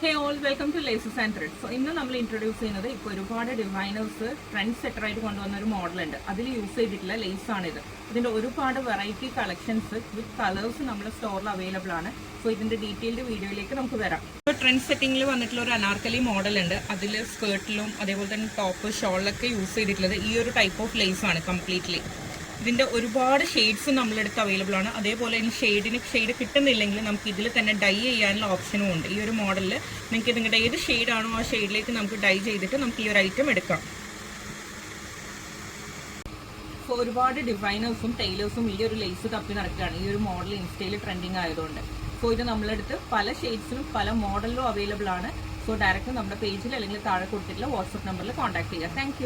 Hey all welcome to laces and thread. So ഇന്ന് നമ്മൾ introduce ചെയ്യുന്നത് ഇപ്പോൾ ഒരുപാട് ഡിസൈനേഴ്സ് ട്രെൻഡ് സെറ്ററായിട്ട് കൊണ്ടുവന്ന ഒരു മോഡലുണ്ട്. അതിൽ യൂസ് ചെയ്തിട്ടുള്ള ലേസ് ആണിത്. ഇതിൻ്റെ ഒരുപാട് വെറൈറ്റി കളക്ഷൻസ് വിത്ത് കളേഴ്സ് നമ്മുടെ സ്റ്റോറിൽ അവൈലബിൾ ആണ്. സോ ഇതിൻ്റെ ഡീറ്റെയിൽഡ് വീഡിയോയിലേക്ക് നമുക്ക് വരാം. ഇപ്പോൾ ട്രെൻഡ് സെറ്റിംഗിൽ വന്നിട്ടുള്ള ഒരു അനാർക്കലി മോഡലുണ്ട്. അതിൽ സ്കേർട്ടിലും അതേപോലെ തന്നെ ടോപ്പ് ഷോളിലൊക്കെ യൂസ് ചെയ്തിട്ടുള്ളത് ഈ ഒരു ടൈപ്പ് ഓഫ് ലേസ് ആണ് കംപ്ലീറ്റ്ലി. ഇതിൻ്റെ ഒരുപാട് ഷെയ്ഡ്സ് നമ്മളെടുത്ത് അവൈലബിൾ ആണ്. അതേപോലെ ഇനി ഷെയ്ഡ് കിട്ടുന്നില്ലെങ്കിൽ നമുക്ക് ഇതിൽ തന്നെ ഡൈ ചെയ്യാനുള്ള ഓപ്ഷനും ഉണ്ട്. ഈ ഒരു മോഡലിൽ നിങ്ങൾക്ക് നിങ്ങളുടെ ഏത് ഷെയ്ഡാണോ ആ ഷെയ്ഡിലേക്ക് നമുക്ക് ഡൈ ചെയ്തിട്ട് നമുക്ക് ഈ ഒരു ഐറ്റം എടുക്കാം. സോ ഒരുപാട് ഡിസൈനേഴ്സും ടൈലേഴ്സും ഈ ഒരു ലേസ് തപ്പി നടക്കുകയാണ്. ഈ ഒരു മോഡൽ ഇൻസ്റ്റയിൽ ട്രെൻഡിങ് ആയതുകൊണ്ട് സോ ഇത് നമ്മളെടുത്ത് പല ഷെയ്ഡ്സിലും പല മോഡലിലും അവൈലബിൾ ആണ്. സോ ഡയറക്റ്റ് നമ്മുടെ പേജിൽ അല്ലെങ്കിൽ താഴെ കൊടുത്തിട്ടുള്ള വാട്സപ്പ് നമ്പറിൽ കോൺടാക്ട് ചെയ്യുക. താങ്ക്